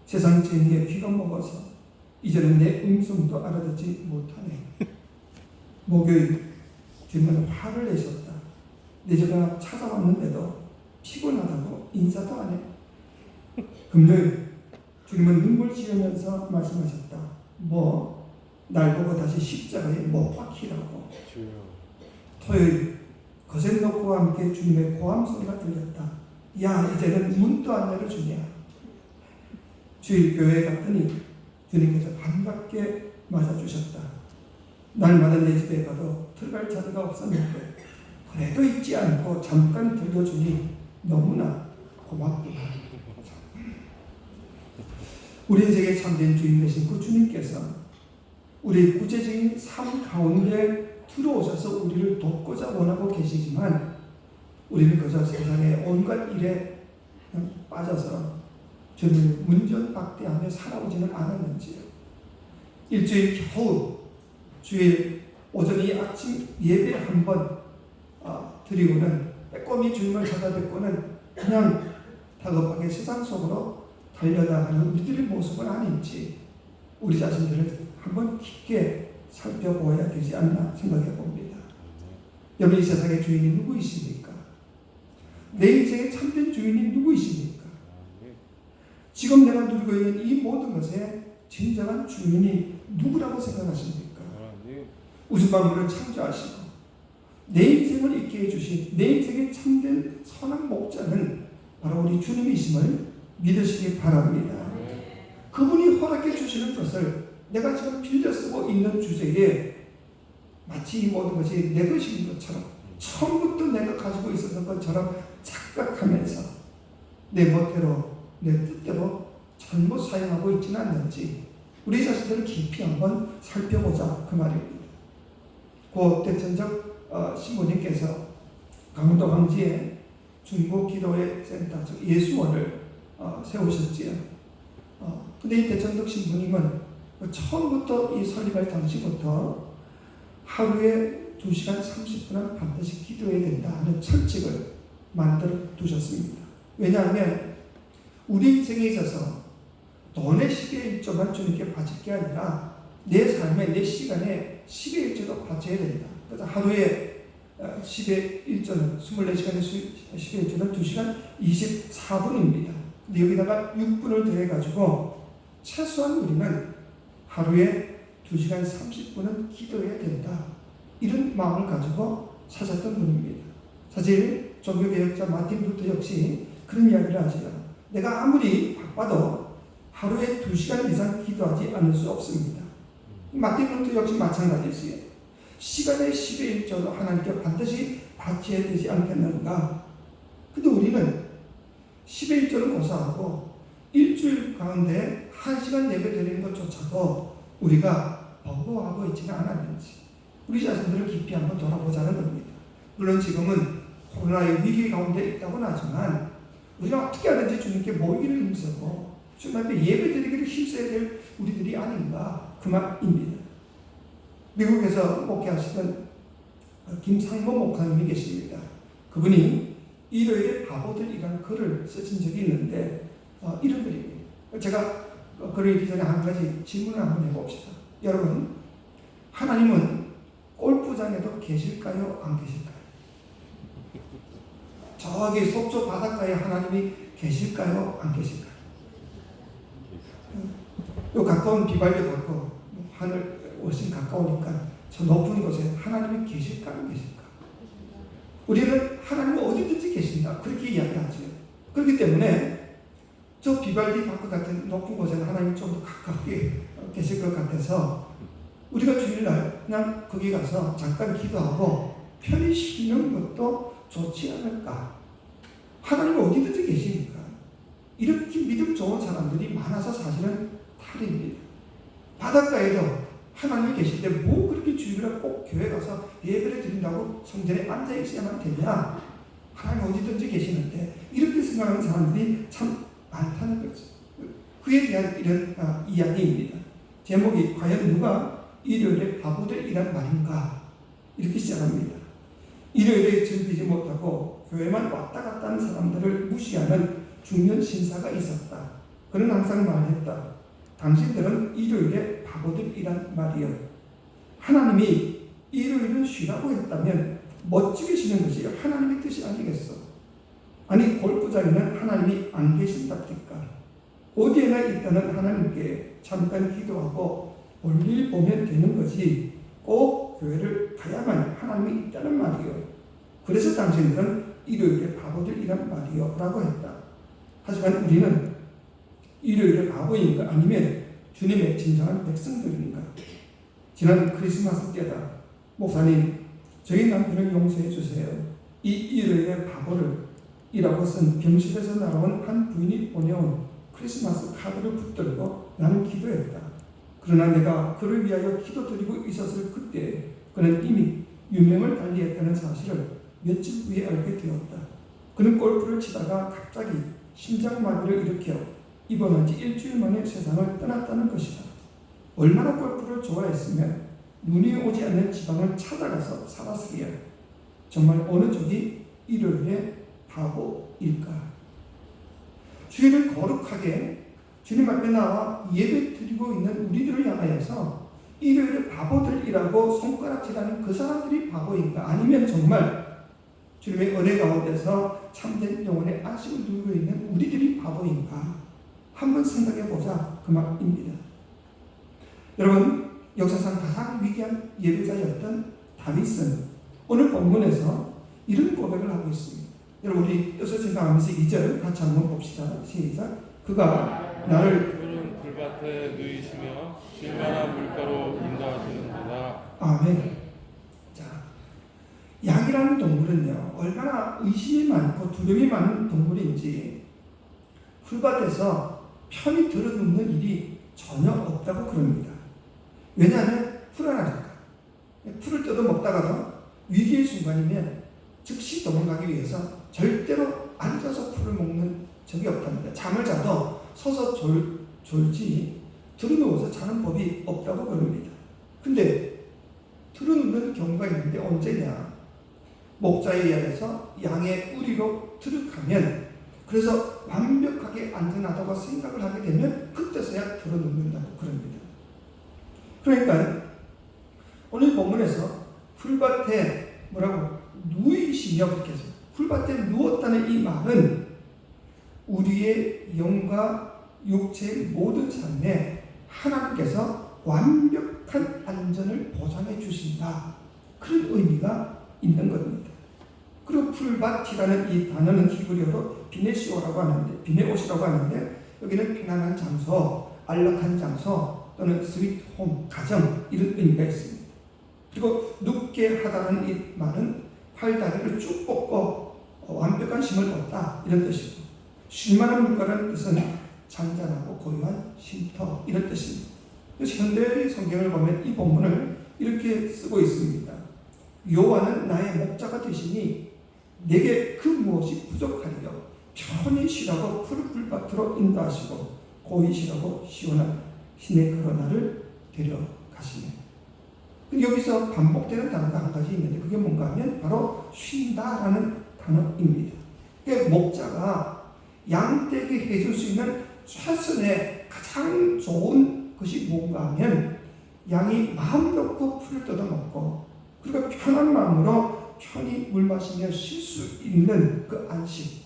세상 진리에 귀가 먹어서 이제는 내 음성도 알아듣지 못하네. 목요일 주님은 화를 내셨다. 내 집에 찾아왔는데도 피곤하다고 인사도 안 해. 금요일 주님은 눈물 지으면서 말씀하셨다. 뭐 날 보고 다시 십자가에 못 박히라고. 토요일 거센노크와 함께 주님의 고함 소리가 들렸다. 야, 이제는 문도 안 열어주냐. 주일 교회에 갔더니 주님께서 반갑게 맞아주셨다. 날마다 내 집에 가도 들어갈 자리가 없었는데 그래도 잊지 않고 잠깐 들려주니 너무나 고맙구나. 우리 인생의 참된 주인 되신 그 주님께서 우리 구체적인 삶 가운데 들어오셔서 우리를 돕고자 원하고 계시지만 우리는 그저 세상의 온갖 일에 빠져서 주님을 문전박대하며 살아오지는 않았는지요. 일주일 겨우 주일 오전이 아침 예배 한번 드리고는 빼꼼히 주님을 찾아뵙고는 그냥 다급하게 세상 속으로 달려나가는 우리들의 모습은 아닌지 우리 자신들을 한번 깊게 살펴보아야 되지 않나 생각해 봅니다. 여러분, 이 세상의 주인이 누구이십니까? 내 인생의 참된 주인이 누구이십니까? 지금 내가 누리고 있는 이 모든 것의 진정한 주인이 누구라고 생각하십니까? 우주 만물을 창조하시고 내 인생을 있게 해주신 내 인생의 참된 선한 목자는 바로 우리 주님이심을 믿으시기 바랍니다. 그분이 허락해 주시는 것을 내가 지금 빌려 쓰고 있는 주제에 마치 이 모든 것이 내 것인 것처럼 처음부터 내가 가지고 있었던 것처럼 착각하면서 내 멋대로 내 뜻대로 잘못 사용하고 있지는 않는지 우리 자신들을 깊이 한번 살펴보자, 그 말입니다. 고 대천적 신부님께서 강원도 황지에 중국 기도회 센터 예수원을 세우셨지요. 근데 이 대천적 신부님은 처음부터 이 설립할 당시부터 하루에 2시간 30분은 반드시 기도해야 된다 하는 철칙을 만들어 두셨습니다. 왜냐하면 우리 인생에 있어서 돈의 10의 1조만 주님께 바칠 게 아니라 내 삶에 내 시간에 10의 1조도 바쳐야 된다. 그래서 하루에 10의 1조는 24시간의 10의 1조는 2시간 24분입니다. 근데 여기다가 6분을 더해가지고 최소한 우리는 하루에 2시간 30분은 기도해야 된다. 이런 마음을 가지고 사셨던 분입니다. 사실 종교개혁자 마틴 루터 역시 그런 이야기를 하죠. 내가 아무리 바빠도 하루에 2시간 이상 기도하지 않을 수 없습니다. 마틴 루터 역시 마찬가지였어요. 시간의 10의 1조도 하나님께 반드시 바쳐야 되지 않겠는가. 근데 우리는 10의 1조는 고사하고 일주일 가운데 1시간 예배 드리는 것조차도 우리가 버거워하고 있지는 않았는지 우리 자신들을 깊이 한번 돌아보자는 겁니다. 물론 지금은 코로나의 위기 가운데 있다고는 하지만 우리가 어떻게 하든지 주님께 모이기를 힘쓰고 주님 앞에 예배 드리기를 힘써야 될 우리들이 아닌가, 그 말입니다. 미국에서 목회하시던 김상모 목사님이 계십니다. 그분이 일요일에 바보들이라는 글을 쓰신 적이 있는데 이런 글입니다. 제가 글을 읽기 전에 한 가지 질문을 한번 해봅시다. 여러분, 하나님은 골프장에도 계실까요? 안 계실까요? 저기 속초 바닷가에 하나님이 계실까요? 안 계실까요? 요 가까운 비발리 가고 하늘 훨씬 가까우니까 저 높은 곳에 하나님이 계실까 안 계실까? 우리는 하나님은 어디든지 계신다, 그렇게 이야기하죠. 그렇기 때문에 저 비발디 바크 같은 높은 곳에는 하나님이 좀 더 가까이 계실 것 같아서 우리가 주일날 그냥 거기 가서 잠깐 기도하고 편히 쉬는 것도 좋지 않을까. 하나님은 어디든지 계시니까. 이렇게 믿음 좋은 사람들이 많아서 사실은 탈입니다. 바닷가에도 하나님이 계실 때 뭐 그렇게 주일날 꼭 교회 가서 예배를 드린다고 성전에 앉아 있어야만 되냐. 하나님 어디든지 계시는데, 이렇게 생각하는 사람들이 참 많다는 거죠. 그에 대한 이런 이야기입니다. 제목이 과연 누가 일요일에 바보들이란 말인가, 이렇게 시작합니다. 일요일에 즐기지 못하고 교회만 왔다 갔다 하는 사람들을 무시하는 중년 신사가 있었다. 그는 항상 말했다. 당신들은 일요일에 바보들이란 말이요. 하나님이 일요일은 쉬라고 했다면 멋지게 쉬는 것이 하나님의 뜻이 아니겠어? 아니 골프장에는 하나님이 안 계신답니까? 어디에나 있다는 하나님께 잠깐 기도하고 볼일 보면 되는 거지 꼭 교회를 가야만 하나님이 있다는 말이요. 그래서 당신들은 일요일에 바보들이란 말이요 라고 했다. 하지만 우리는 일요일에 바보인가 아니면 주님의 진정한 백성들인가? 지난 크리스마스 때다. 목사님, 저희 남편을 용서해 주세요. 이 일요일에 바보를 이라고 쓴 병실에서 날아온 한 부인이 보내온 크리스마스 카드를 붙들고 나는 기도했다. 그러나 내가 그를 위하여 기도드리고 있었을 그때 그는 이미 유명을 달리했다는 사실을 며칠 후에 알게 되었다. 그는 골프를 치다가 갑자기 심장마비를 일으켜 입원한 지 일주일 만에 세상을 떠났다는 것이다. 얼마나 골프를 좋아했으면 눈이 오지 않는 지방을 찾아가서 살았으리야. 정말 어느 쪽이 일요일에 바보일까? 주일을 거룩하게 주님 앞에 나와 예배 드리고 있는 우리들을 향하여서 일요일에 바보들이라고 손가락질하는 그 사람들이 바보인가? 아니면 정말 주님의 은혜 가운데서 참된 영혼의 안식을 누리고 있는 우리들이 바보인가? 한번 생각해 보자 그 말입니다. 여러분, 역사상 가장 위대한 예배자였던 다윗은 오늘 본문에서 이런 고백을 하고 있습니다. 여러분, 우리 여기서 생각하면서 2절 같이 한번 봅시다. 시작. 그가 나를 푸른 풀밭에 누이시며 실만한 물가로 인도하시는도다. 아멘. 자, 양이라는 동물은요 얼마나 의심이 많고 두려움이 많은 동물인지 풀밭에서 편히 들어눕는 일이 전혀 없다고 그럽니다. 왜냐하면 불안하니까. 풀을 뜯어 먹다가도 위기의 순간이면 즉시 도망가기 위해서 절대로 앉아서 풀을 먹는 적이 없답니다. 잠을 자도 서서 졸지 들어누워서 자는 법이 없다고 그럽니다. 근데 들어눕는 경우가 있는데 언제냐? 목자에 의해서 양의 우리로 들어가면 그래서 완벽하게 안전하다고 생각을 하게 되면 그때서야 들어눕는다고 그럽니다. 그러니까 오늘 본문에서 풀밭에 뭐라고 누이시며 그렇게 해서 풀밭에 누웠다는 이 말은 우리의 영과 육체의 모든 삶에 하나님께서 완벽한 안전을 보장해 주신다. 그런 의미가 있는 겁니다. 그리고 풀밭이라는 이 단어는 히브리어로 비네시오라고 하는데, 비네옷이라고 하는데 여기는 편안한 장소, 안락한 장소 또는 스위트 홈, 가정 이런 의미가 있습니다. 그리고 눕게 하다는 이 말은 팔다리를 쭉 뻗고 완벽한 힘을 얻다 이런 뜻이고, 쉴만한 물가라는 뜻은 잔잔하고 고요한 쉼터 이런 뜻입니다. 그래서 현대의 성경을 보면 이 본문을 이렇게 쓰고 있습니다. 여호와는 나의 목자가 되시니 내게 그 무엇이 부족하리요. 편히 쉬라고 푸른 풀밭으로 인도하시고 고이 쉬라고 시원한 시내가로 나를 데려가시네. 여기서 반복되는 단어가 한 가지 있는데 그게 뭔가 하면 바로 쉰다라는 단어입니다. 그러니까 목자가 양떼에게 해줄 수 있는 최선의 가장 좋은 것이 뭔가 하면 양이 마음 놓고 풀을 뜯어먹고 그리고 편한 마음으로 편히 물 마시며 쉴 수 있는 그 안식,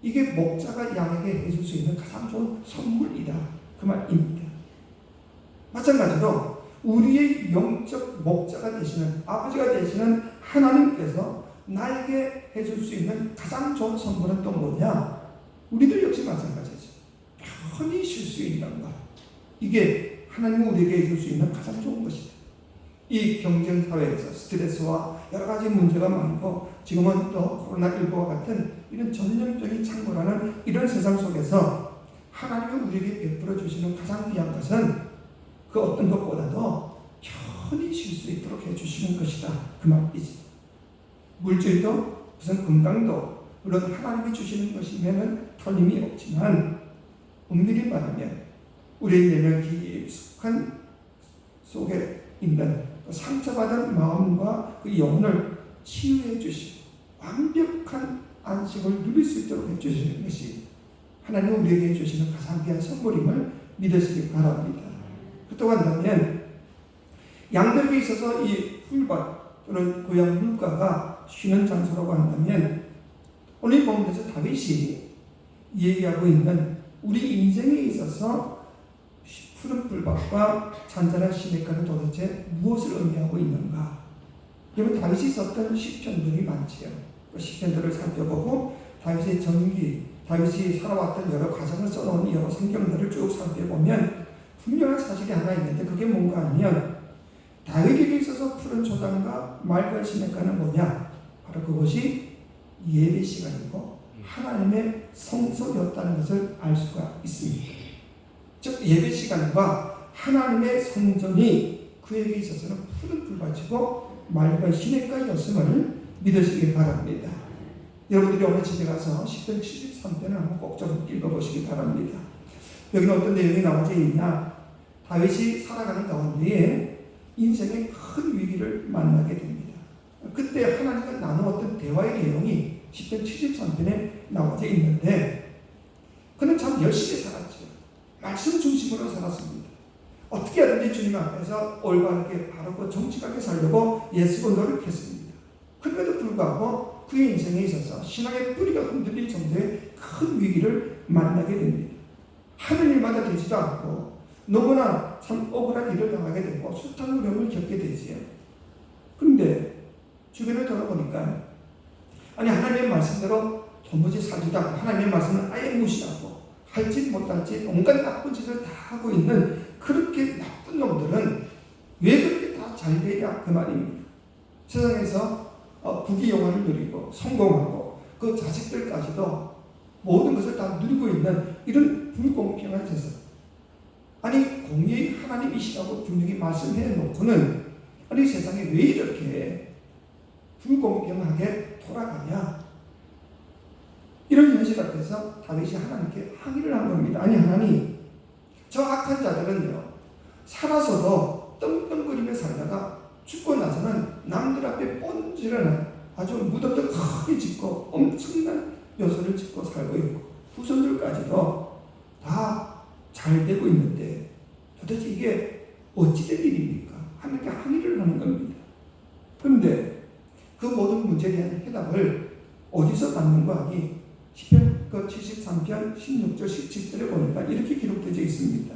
이게 목자가 양에게 해줄 수 있는 가장 좋은 선물이다 그 말입니다. 마찬가지로 우리의 영적 목자가 되시는 아버지가 되시는 하나님께서 나에게 해줄 수 있는 가장 좋은 선물은 또 뭐냐? 우리들 역시 마찬가지죠. 편히 쉴 수 있는 것, 이게 하나님이 우리에게 해줄 수 있는 가장 좋은 것이다. 이 경쟁 사회에서 스트레스와 여러 가지 문제가 많고 지금은 또 코로나19와 같은 이런 전염병이 창궐하는 이런 세상 속에서 하나님이 우리에게 베풀어 주시는 가장 귀한 것은 그 어떤 것보다도 편히 쉴 수 있도록 해주시는 것이다 그 말이지. 물질도 무슨 건강도 물론 하나님이 주시는 것이면 틀림이 없지만 엄밀히 말하면 우리의 내면 깊숙한 속에 있는 상처받은 마음과 그 영혼을 치유해 주시고 완벽한 안식을 누릴 수 있도록 해주시는 것이 하나님은 우리에게 주시는 가장 귀한 선물임을 믿으시기 바랍니다. 그렇다고 한다면 양들에게 있어서 이 풀밭 또는 고향 물가가 쉬는 장소라고 한다면 오늘 본문에서 다윗이 얘기하고 있는 우리 인생에 있어서 푸른 풀밭과 잔잔한 시냇가는 도대체 무엇을 의미하고 있는가? 여러분, 다윗이 썼던 시편들이 많지요. 그 시편들을 살펴보고 다윗의 전기, 다윗이 살아왔던 여러 과정을 써놓은 여러 성경들을 쭉 살펴보면 분명한 사실이 하나 있는데 그게 뭔가 하면 다윗에게 있어서 푸른 초장과 맑은 시냇가는 뭐냐? 바로 그것이 예배 시간이고 하나님의 성소였다는 것을 알 수가 있습니다. 즉 예배 시간과 하나님의 성전이 그에게 있어서는 푸른 풀밭이고 맑은 시냇가였음을 믿으시기 바랍니다. 여러분들이 오늘 집에 가서 시편 73편을 한번 꼭 좀 읽어보시기 바랍니다. 여기는 어떤 내용이 나와져 있냐? 다윗이 살아가는 가운데에 인생의 큰 위기를 만나게 됩니다. 그때 하나님과 나누었던 대화의 내용이 시편 73편에 나와져 있는데 그는 참 열심히 살았죠. 말씀 중심으로 살았습니다. 어떻게 하든지 주님 앞에서 올바르게 바르고 정직하게 살려고 애쓰고 노력했습니다. 그럼에도 불구하고 그의 인생에 있어서 신앙의 뿌리가 흔들릴 정도의 큰 위기를 만나게 됩니다. 하는 일마다 되지도 않고 너무나 참 억울한 일을 당하게 되고 숱한 어려움을 겪게 되지요. 그런데 주변을 돌아보니까 아니 하나님의 말씀대로 도무지 살지도 않고 하나님의 말씀을 아예 무시하고 할지 못할지 온갖 나쁜 짓을 다 하고 있는 그렇게 나쁜 놈들은 왜 그렇게 다 잘 되냐 그 말입니다. 세상에서 부귀영화를 누리고 성공하고 그 자식들까지도 모든 것을 다 누리고 있는 이런 불공평한 세상. 아니 공의의 하나님이시라고 분명히 말씀해 놓고는 아니 세상에 왜 이렇게 불공평하게 돌아가냐? 이런 현실 앞에서 다윗이 하나님께 항의를 한 겁니다. 아니 하나님, 저 악한 자들은요 살아서도 떵떵거리며 살다가 죽고 나서는 남들 앞에 뻔질하는 아주 무덤도 크게 짓고 엄청난 묘소를 짓고 살고 있고 후손들까지도 다 잘 되고 있는데 도대체 이게 어찌된 일입니까? 하나님께 항의를 하는 겁니다. 그런데 그 모든 문제에 대한 해답을 어디서 받는가 하니 시편 73편 16절 17절에 보니까 이렇게 기록되어 있습니다.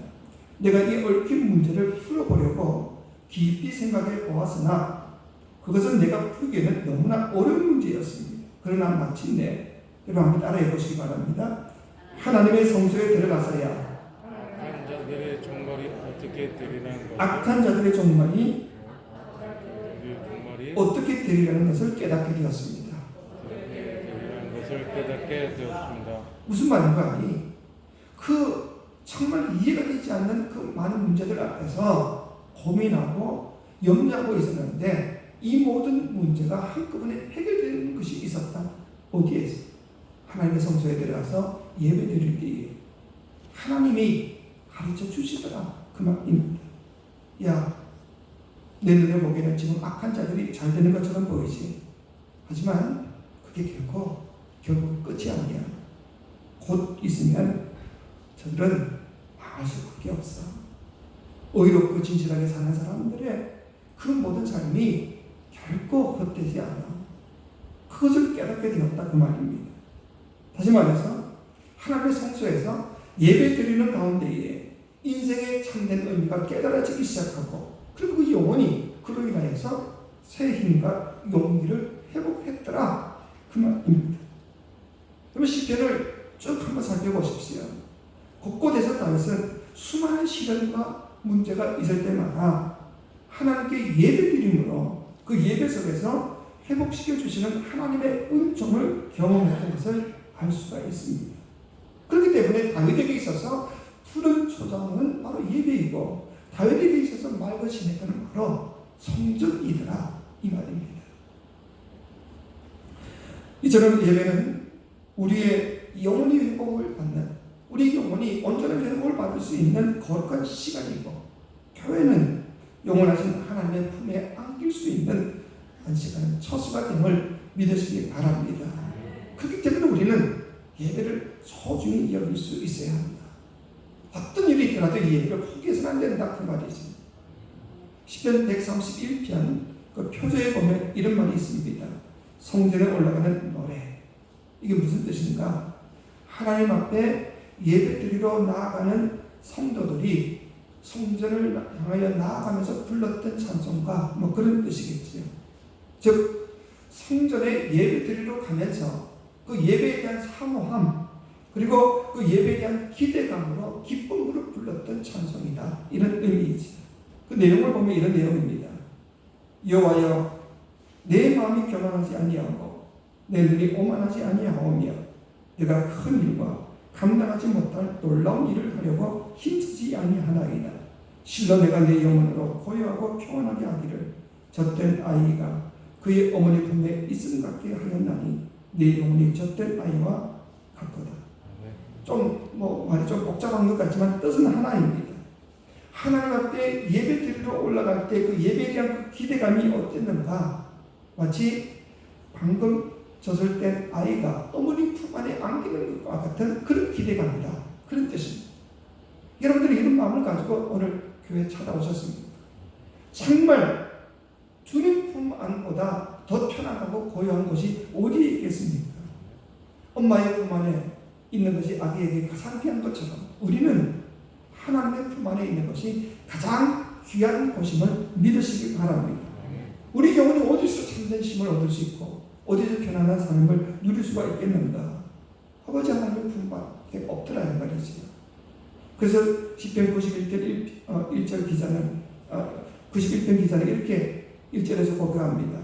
내가 이 얽힌 문제를 풀어보려고 깊이 생각해 보았으나 그것은 내가 풀기에는 너무나 어려운 문제였습니다. 그러나 마침내 여러분 한번 따라해 보시기 바랍니다. 하나님의 성소에 들어가서야 악한 자들의 종말이 어떻게 되리라는 것을 악한 자들의 종말이 어떻게 되리라는 것을 깨닫게 되었습니다. 깨닫게 되었습니다. 무슨 말인가 하니 그 정말 이해가 되지 않는 그 많은 문제들 앞에서 고민하고 염려하고 있었는데 이 모든 문제가 한꺼번에 해결되는 것이 있었다. 어디에서? 하나님의 성소에 들어가서 예배 드릴 때에 하나님이 가르쳐 주시더라. 그 말입니다. 야, 내 눈에 보기에는 지금 악한 자들이 잘 되는 것처럼 보이지. 하지만 그게 결국 끝이 아니야. 곧 있으면 저들은 망할 수밖에 없어. 의롭고 진실하게 사는 사람들의 그 모든 삶이 결코 헛되지 않아. 그것을 깨닫게 되었다 그 말입니다. 다시 말해서 하나님의 성소에서 예배 드리는 가운데에 인생의 참된 의미가 깨달아지기 시작하고 그리고 그 영혼이 그로 인하여서 새 힘과 용기를 회복했더라 그 말입니다. 그러면 시편을 쭉 한번 살펴보십시오. 곳곳에서 다윗은 수많은 시련과 문제가 있을 때마다 하나님께 예배드림으로 그 예배 속에서 회복시켜 주시는 하나님의 은총을 경험했던 것을 알 수가 있습니다. 그렇기 때문에 다윗에게 있어서 푸른 초장은 바로 예배이고 다윗에게 있어서 맑은 시냇가는 바로 성전이더라 이 말입니다. 이처럼 예배는 우리의 영혼이 회복을 받는 우리 영혼이 온전한 회복을 받을 수 있는 거룩한 시간이고 교회는 영원하신 하나님의 품에 안길 수 있는 한 시간은 처수가 됨을 믿으시기 바랍니다. 그렇기 때문에 우리는 예배를 소중히 여길 수 있어야 합니다. 어떤 일이 있더라도 이 예배를 포기해서는 안 된다 그 말이지. 시편 131편 그 표제에 보면 이런 말이 있습니다. 성전에 올라가는 노래. 이게 무슨 뜻인가? 하나님 앞에 예배드리러 나아가는 성도들이 성전을 향하여 나아가면서 불렀던 찬송가 뭐 그런 뜻이겠지요. 즉 성전에 예배드리러 가면서 그 예배에 대한 사모함 그리고 그 예배에 대한 기대감으로 기쁨으로 불렀던 찬송이다 이런 의미이지. 그 내용을 보면 이런 내용입니다. 여호와여 내 마음이 교만하지 아니하고 내 눈이 오만하지 아니하오며 내가 큰 일과 감당하지 못할 놀라운 일을 하려고 힘쓰지 아니하나이다. 실로 내가 내 영혼으로 고요하고 평안하게 하기를 젖된 아이가 그의 어머니 품에 있음 같게 하였나니 내 영혼이 젖된 아이와 같거다. 좀 말이 좀 복잡한 것 같지만 뜻은 하나입니다. 하나님 앞에 예배 드리러 올라갈 때 그 예배에 대한 그 기대감이 어땠는가? 마치 방금 젖을 땐 아이가 어머니 품 안에 안기는 것과 같은 그런 기대감이다. 그런 뜻입니다. 여러분들이 이런 마음을 가지고 오늘 교회에 찾아오셨습니까? 정말 주님 품 안보다 더 편안하고 고요한 곳이 어디에 있겠습니까? 엄마의 품 안에 있는 것이 아기에게 가장 귀한 것처럼 우리는 하나님의 품 안에 있는 것이 가장 귀한 곳임을 믿으시기 바랍니다. 우리 영혼이 어디서 참된 쉼을 얻을 수 있고 어디서 편안한 삶을 누릴 수가 있겠는가? 아버지 하나님의 품밖에 없더라 이 말이지요. 그래서 시편 91편 1절 기자는 91편 기자는 이렇게 1절에서 고백합니다.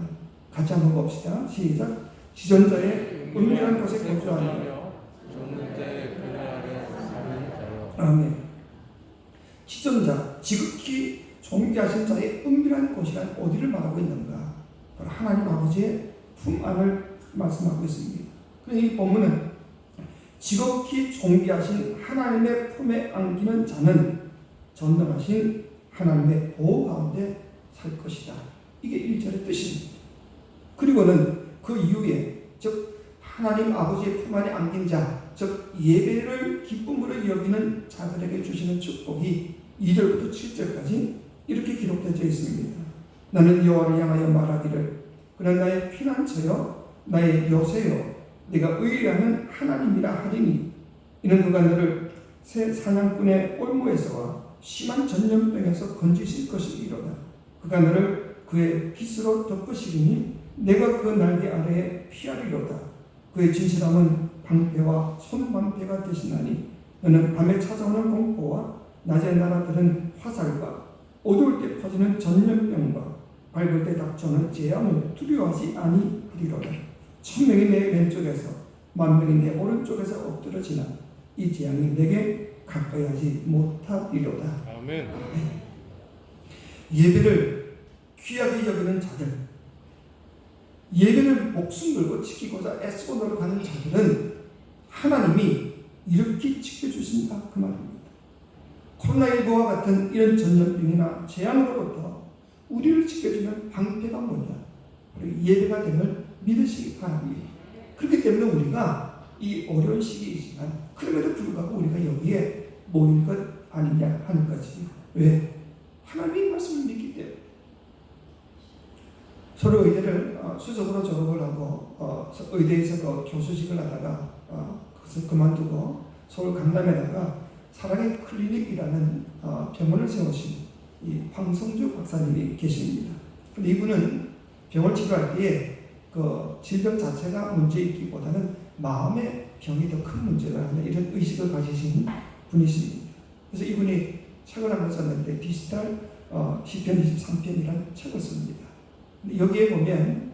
같이 한번 봅시다. 시작. 지존자의 은밀한 곳에 거주하며 아멘. 지존자, 지극히 존귀하신 자의 은밀한 곳이란 어디를 말하고 있는가? 바로 하나님 아버지의 품 안을 말씀하고 있습니다. 그래서 이 본문은 지극히 존귀하신 하나님의 품에 안기는 자는 전능하신 하나님의 보호 가운데 살 것이다. 이게 1절의 뜻입니다. 그리고는 그 이후에 즉 하나님 아버지의 품 안에 안긴 자, 즉 예배를 기쁨으로 여기는 자들에게 주시는 축복이 2절부터 7절까지 이렇게 기록되어 있습니다. 나는 여호와를 향하여 말하기를 그는 나의 피난처여 나의 요새여 내가 의뢰하는 하나님이라 하리니 이는 그가 너를 새 사냥꾼의 올무에서와 심한 전염병에서 건지실 것이리로다. 그가 너를 그의 깃으로 덮으시리니 내가 그 날개 아래에 피하리로다. 그의 진실함은 방패와 손방패가 되시나니 너는 밤에 찾아오는 공포와 낮에 날아드는 화살과 어두울 때 퍼지는 전염병과 밝을 때 닥쳐오는 재앙을 두려워하지 아니하리로다. 1000명이 내 왼쪽에서 10,000명이 내 오른쪽에서 엎드러지나 이 재앙이 내게 가까이 하지 못하리로다. 아멘. 예배를 귀하게 여기는 자들, 예배를 목숨 걸고 지키고자 애쓰고 노력하는 자들은 하나님이 이렇게 지켜주신다 그 말입니다. 코로나19와 같은 이런 전염병이나 재앙으로부터 우리를 지켜주는 방패가 뭐냐? 예배가 됨을 믿으시기 바랍니다. 그렇기 때문에 우리가 이 어려운 시기이지만 그럼에도 불구하고 우리가 여기에 모인 것 아니냐 하는 거지. 왜? 하나님의 말씀을 믿기 때문에. 서로 의대를 수석으로 졸업을 하고 의대에서 그 교수직을 하다가 그것을 그만두고 서울 강남에다가 사랑의 클리닉이라는 병원을 세우신 이 황성주 박사님이 계십니다. 근데 이분은 병을 치료할 때에 그 질병 자체가 문제이기보다는 마음의 병이 더 큰 문제라는 이런 의식을 가지신 분이십니다. 그래서 이분이 책을 한권 썼는데 디지털 시편 23편이라는 책을 씁니다. 근데 여기에 보면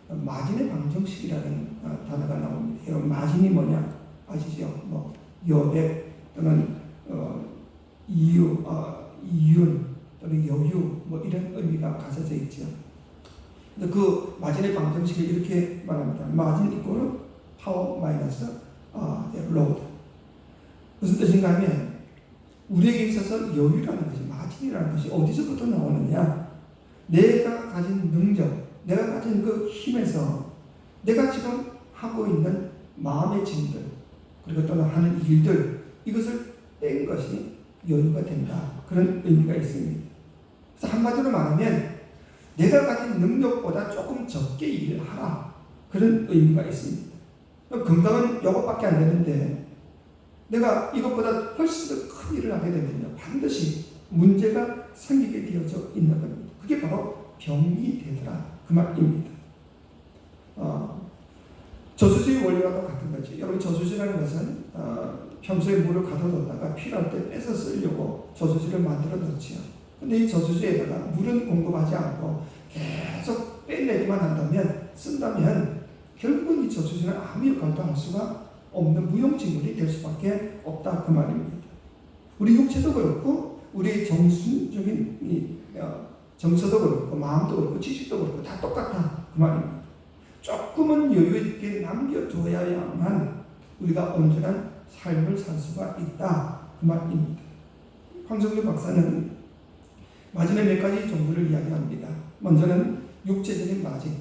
마진의 방정식이라는 단어가 나옵니다. 여러분 마진이 뭐냐 아시죠? 뭐 여백 또는 이윤 또는 여유 뭐 이런 의미가 가져져 있죠. 근데 그 마진의 방정식을 이렇게 말합니다. 마진 이꼴 파워 마이너스 로드. 무슨 뜻인가 하면 우리에게 있어서 여유라는 것이 마진이라는 것이 어디서부터 나오느냐? 내가 가진 능력, 내가 가진 그 힘에서 내가 지금 하고 있는 마음의 짐들, 그리고 또는 하는 일들, 이것을 뺀 것이 여유가 된다. 그런 의미가 있습니다. 그래서 한마디로 말하면 내가 가진 능력보다 조금 적게 일을 하라. 그런 의미가 있습니다. 건강은 이것밖에 안 되는데 내가 이것보다 훨씬 더 큰 일을 하게 되면요, 반드시 문제가 생기게 되어져 있는 겁니다. 그게 바로 병이 되더라. 그 말입니다. 저수지 원리와도 같은 거지. 여러분, 저수지라는 것은 평소에 물을 가둬뒀다가 필요할 때 빼서 쓰려고 저수지를 만들어 놓지요. 근데 이 저수지에다가 물은 공급하지 않고 계속 빼내기만 한다면, 쓴다면 결국은 이 저수지는 아무 역할도 할 수가 없는 무용지물이 될 수밖에 없다. 그 말입니다. 우리 육체도 그렇고 우리 정신적인 정서도 그렇고 마음도 그렇고 지식도 그렇고 다 똑같다. 그 말입니다. 조금은 여유 있게 남겨둬야만 우리가 온전한 삶을 살 수가 있다. 그 말입니다. 황정규 박사는 마진의 몇 가지 종류를 이야기합니다. 먼저는 육체적인 마진,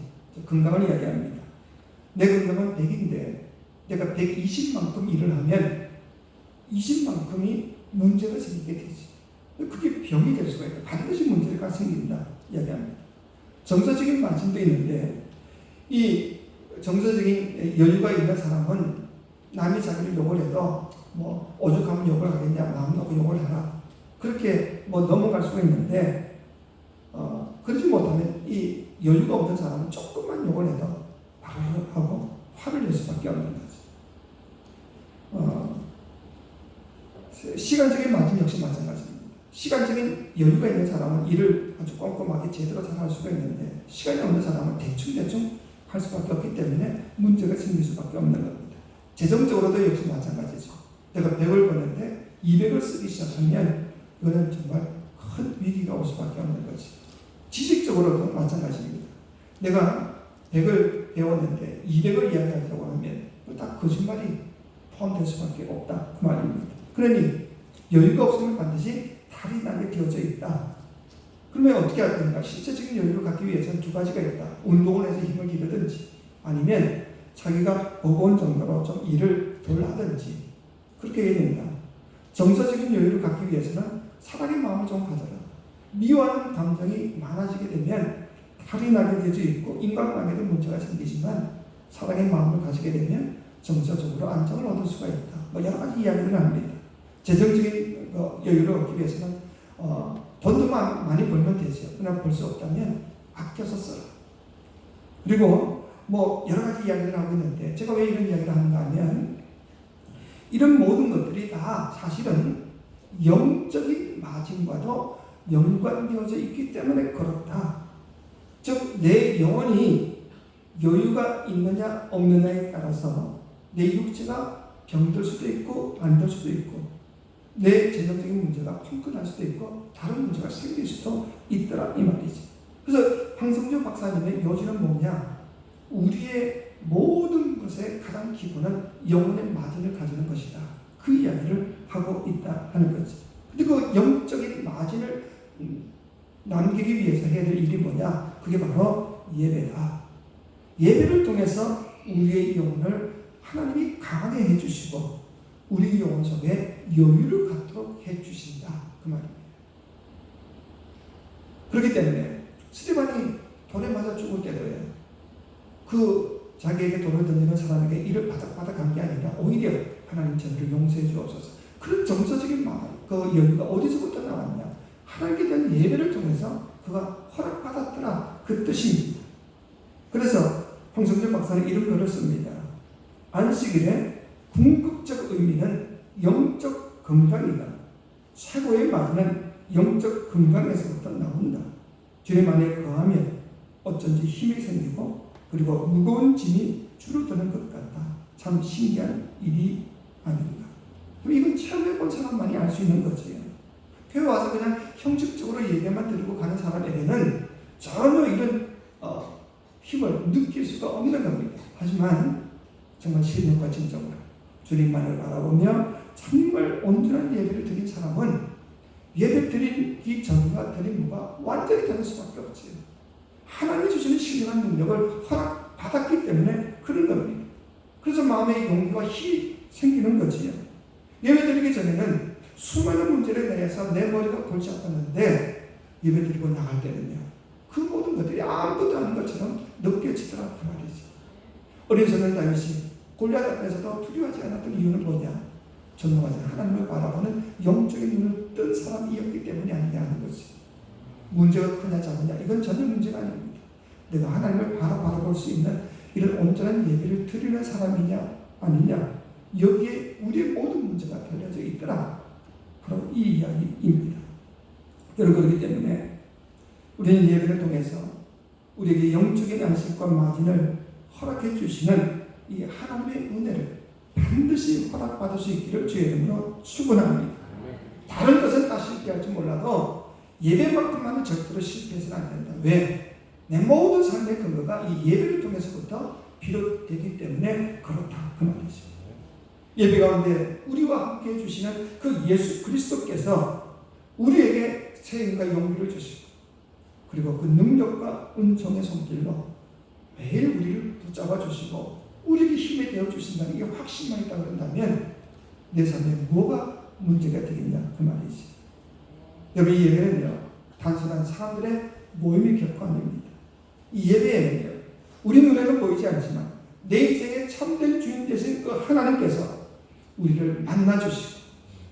건강을 이야기합니다. 내 건강은 100인데 내가 120만큼 일을 하면 20만큼이 문제가 생기게 되지. 그게 병이 될 수가 있다. 반드시 문제가 생긴다. 이야기합니다. 정서적인 마진도 있는데 이 정서적인 여유가 있는 사람은 남이 자기를 욕을 해도 뭐 오죽하면 욕을 하겠냐, 마음 놓고 욕을 하라, 그렇게 뭐 넘어갈 수가 있는데 그러지 못하면 이 여유가 없는 사람은 조금만 욕을 해도 바로 하고 화를 낼 수밖에 없는 거죠. 시간적인 마진 역시 마찬가지입니다. 시간적인 여유가 있는 사람은 일을 아주 꼼꼼하게 제대로 잘 할 수가 있는데 시간이 없는 사람은 대충 할 수밖에 없기 때문에 문제가 생길 수밖에 없는 겁니다. 재정적으로도 역시 마찬가지죠. 내가 100을 버는데 200을 쓰기 시작하면 이거는 정말 큰 위기가 올 수밖에 없는 거지. 지식적으로도 마찬가지입니다. 내가 100을 배웠는데 200을 이야기하려고 하면 다 거짓말이 포함될 수밖에 없다. 그 말입니다. 그러니 여유가 없으면 반드시 탈이 나게 되어져 있다. 그러면 어떻게 할 건가? 신체적인 여유를 갖기 위해서는 두 가지가 있다. 운동을 해서 힘을 기르든지 아니면 자기가 버거운 정도로 좀 일을 덜 하든지 그렇게 해야 된다. 정서적인 여유를 갖기 위해서는 사랑의 마음을 좀 가져라. 미워하는 감정이 많아지게 되면 탈이 나게 되어져 있고 인간관계도 문제가 생기지만 사랑의 마음을 가지게 되면 정서적으로 안정을 얻을 수가 있다. 뭐 여러 가지 이야기를 합니다. 재정적인 여유를 얻기 위해서는 돈도 많이 벌면 되죠. 그러나 벌 수 없다면 아껴서 써라. 그리고 뭐 여러 가지 이야기를 하고 있는데 제가 왜 이런 이야기를 하는가 하면 이런 모든 것들이 다 사실은 영적인 마진과도 연관되어져 있기 때문에 그렇다. 즉 내 영혼이 여유가 있느냐 없느냐에 따라서 내 육체가 병들 수도 있고 안 될 수도 있고 내 재정적인 문제가 펑크날 수도 있고 다른 문제가 생길 수도 있더라 이 말이지. 그래서 황성주 박사님의 요지는 뭐냐? 우리의 모든 것의 가장 기본은 영혼의 마진을 가지는 것이다. 그 이야기를 하고 있다 하는 거지. 근데 그 영적인 마진을 남기기 위해서 해야 될 일이 뭐냐? 그게 바로 예배다. 예배를 통해서 우리의 영혼을 하나님이 강하게 해주시고 우리 영혼 속에 여유를 갖도록 해주신다. 그 말입니다. 그렇기 때문에 스데반이 돌에 맞아 죽을 때도요. 그 자기에게 돌을 던지는 사람에게 이를 바닥바닥한 게 아니라 오히려 하나님 저를 용서해 주옵소서. 그런 정서적인 마음, 그 여유가 어디서부터 나왔냐? 하나님께 대한 예배를 통해서 그가 허락받았더라. 그 뜻입니다. 그래서 황성준 박사는 이런 글을 씁니다. 안식일의 궁극적 의미는 영적 건강이다. 최고의 마지는 영적 건강에서부터 나온다. 주님 안에 거하면 어쩐지 힘이 생기고 그리고 무거운 짐이 줄어드는 것 같다. 참 신기한 일이 아닌가. 이건 체험해본 사람만이 알 수 있는 거지. 교회 와서 그냥 형식적으로 예배만 드리고 가는 사람에게는 전혀 이런 힘을 느낄 수가 없는 겁니다. 하지만 정말 신령과 진정으로 주님만을 바라보며 정말 온전한 예배를 드린 사람은 예배 드리기 전과 드린 후가 완전히 다를 수밖에 없지요. 하나님이 주시는 신령한 능력을 허락받았기 때문에 그런 겁니다. 그래서 마음의 용기와 힘이 생기는 거지요. 예배드리기 전에는 수많은 문제를 내서 내 머리가 골치 아팠는데 예배드리고 나갈 때는요, 그 모든 것들이 아무것도 아닌 것처럼 느껴지더라 그 말이지. 어린 소년 다윗이 골리앗 앞에서도 두려워하지 않았던 이유는 뭐냐? 전능하신 하나님을 바라보는 영적인 눈을 뜬 사람이었기 때문이 아니냐 하는 거지. 문제가 크냐 작으냐 이건 전혀 문제가 아닙니다. 내가 하나님을 바라볼 수 있는 이런 온전한 예배를 드리는 사람이냐 아니냐, 여기에 우리의 모든 문제가 달려져 있더라. 바로 이 이야기입니다. 여러분, 그렇기 때문에 우리는 예배를 통해서 우리에게 영적인 안식과 마진을 허락해 주시는 이 하나님의 은혜를 반드시 허락받을 수 있기를 주의 이름으로 축원합니다. 다른 것은 다 실패할지 몰라도 예배만큼만은 절대로 실패해서는 안 된다. 왜? 내 모든 삶의 근거가 이 예배를 통해서부터 비롯되기 때문에 그렇다 그 말이죠. 예배 가운데 우리와 함께 해주시는 그 예수 그리스도께서 우리에게 세임과 용기를 주시고, 그리고 그 능력과 은총의 손길로 매일 우리를 붙잡아 주시고 우리에게 힘이 되어 주신다는 이 확신만 있다 그런다면 내 삶에 뭐가 문제가 되겠냐 그 말이지. 여러분, 이 예배는요, 단순한 사람들의 모임이 결코 아닙니다. 이 예배에는요, 우리 눈에는 보이지 않지만 내 인생의 참된 주인 되신 그 하나님께서 우리를 만나주시고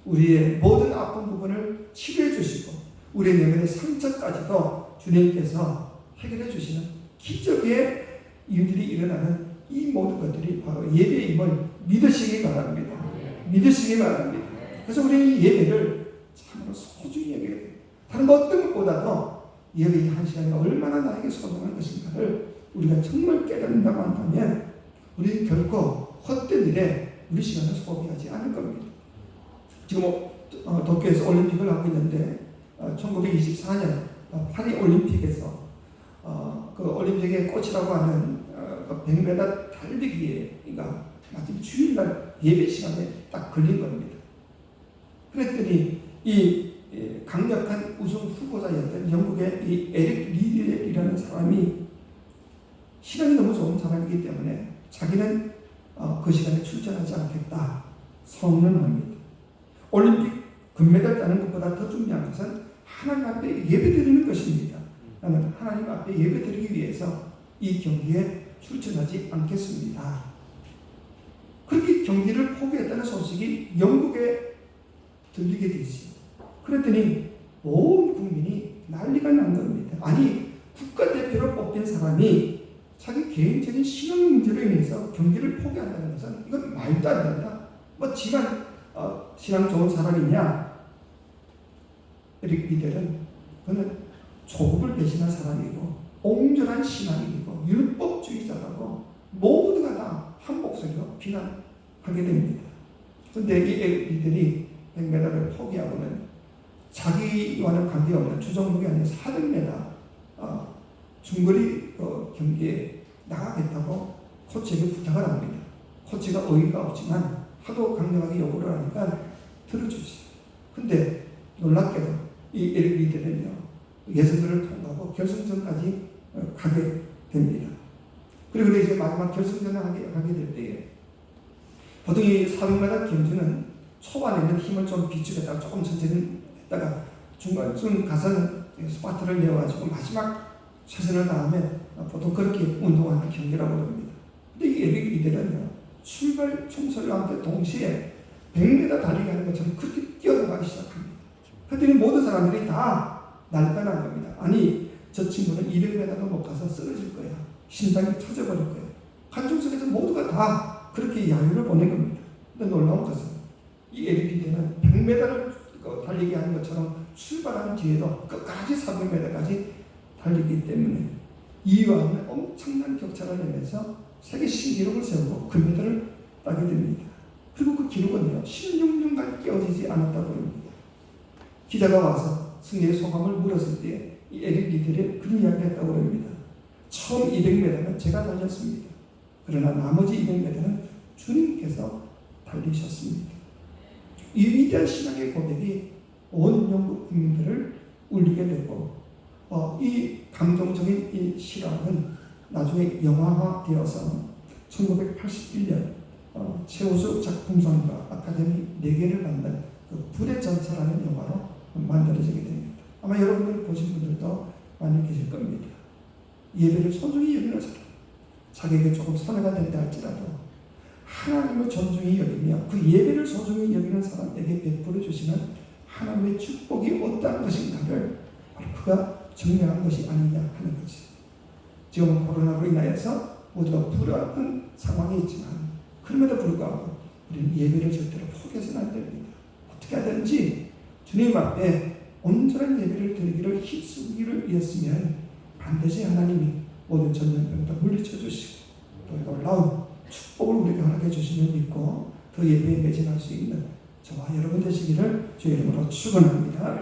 우리의 모든 아픈 부분을 치료해 주시고 우리의 내면의 상처까지도 주님께서 해결해 주시는 기적의 일들이 일어나는 이 모든 것들이 바로 예배임을 믿으시기 바랍니다. 믿으시기 바랍니다. 그래서 우리는 이 예배를 참으로 소중히 여겨야 됩니다. 다른 어떤 것보다도 예배 한 시간이 얼마나 나에게 소중한 것인가를 우리가 정말 깨닫는다고 한다면 우리는 결코 헛된 일에 우리 시간을 소비하지 않을 겁니다. 지금 도쿄에서 올림픽을 하고 있는데 1924년 파리 올림픽에서 그 올림픽의 꽃이라고 하는 100m 달리기가 마침 주일날 예배 시간에 딱 걸린 겁니다. 그랬더니 이 강력한 우승 후보자였던 영국의 이 에릭 리들이라는 사람이 시간이 너무 좋은 사람이기 때문에 자기는 그 시간에 출전하지 않겠다 선언합니다. 올림픽 금메달 따는 것보다 더 중요한 것은 하나님 앞에 예배드리는 것입니다. 나는 하나님 앞에 예배드리기 위해서 이 경기에 출전하지 않겠습니다. 그렇게 경기를 포기했다는 소식이 영국에 들리게 되지. 그랬더니 온 국민이 난리가 난 겁니다. 아니, 국가대표로 뽑힌 사람이 자기 개인적인 신앙 문제로 인해서 경기를 포기한다는 것은 이건 말도 안 된다. 뭐 지만 신앙 좋은 사람이냐? 에릭 리델은 그는 조국을 배신한 사람이고 옹졸한 신앙인이고 율법주의자라고 모두가 다 한 목소리로 비난하게 됩니다. 그런데 이 에릭 리델이 100m를 포기하고는 자기와는 관계없는 주종목이 아닌 400m 중거리 경기에 나가겠다고 코치에게 부탁을 합니다. 코치가 어이가 없지만 하도 강력하게 요구를 하니까 들어주지. 근데 놀랍게도 이 에릭 리델은요, 예선전을 통과하고 결승전까지 가게 됩니다. 그리고 이제 마지막 결승전을 하게 될 때에 보통 이 400m 경주는 초반에는 힘을 좀 비축했다가 조금 천천히 했다가 중간쯤 가서는 스파트를 내어가지고 마지막 최선을 다하면 보통 그렇게 운동하는 경기라고 합니다. 근데 이 에릭 리델은요, 출발 총소리와 함께 동시에 100m 달리기 하는 것처럼 그렇게 뛰어나가기 시작합니다. 그랬더니 모든 사람들이 다 날아난 겁니다. 아니, 저 친구는 200m도 못 가서 쓰러질 거야. 심장이 터져버릴 거야. 관중 속에서 모두가 다 그렇게 야유를 보낸 겁니다. 근데 놀라운 것은 이 에릭 리델은 100m를 달리기 하는 것처럼 출발한 뒤에도 끝까지 400m까지 달리기 때문에 이와 엄청난 격차를 내면서 세계 신기록을 세우고 금메달을 따게 됩니다. 그리고 그 기록은요, 16년간 깨어지지 않았다고 합니다. 기자가 와서 승리의 소감을 물었을 때 이 에릭 리델이 그런 이야기를 했다고 합니다. 처음 200m는 제가 달렸습니다. 그러나 나머지 200m는 주님께서 달리셨습니다. 이 위대한 신앙의 고백이 온 영국 국민들을 울리게 되고 이 감동적인 이 실화는 나중에 영화화되어서 1981년 최우수 작품상과 아카데미 4개를 받는 그 불의 전차라는 영화로 만들어지게 됩니다. 아마 여러분들 보신 분들도 많이 계실 겁니다. 예배를 소중히 여기는 사람, 자기에게 조금 손해가 된다 할지라도 하나님을 존중히 여기며 그 예배를 소중히 여기는 사람에게 베풀어 주시는 하나님의 축복이 어떠한 것인가를 바로 그가 증명한 것이 아니냐 하는 거지. 지금 코로나로 인하여서 모두가 불안한 상황이 있지만 그럼에도 불구하고 우리는 예배를 절대로 포기해서는 안 됩니다. 어떻게 하든지 주님 앞에 온전한 예배를 드리기를 힘쓰기를 위했으면 반드시 하나님이 모든 전염병을 다 물리쳐 주시고 또 놀라운 축복을 우리에게 허락해 주시면 믿고 그 예배에 매진할 수 있는 저와 여러분 되시기를 주의 이름으로 축원합니다.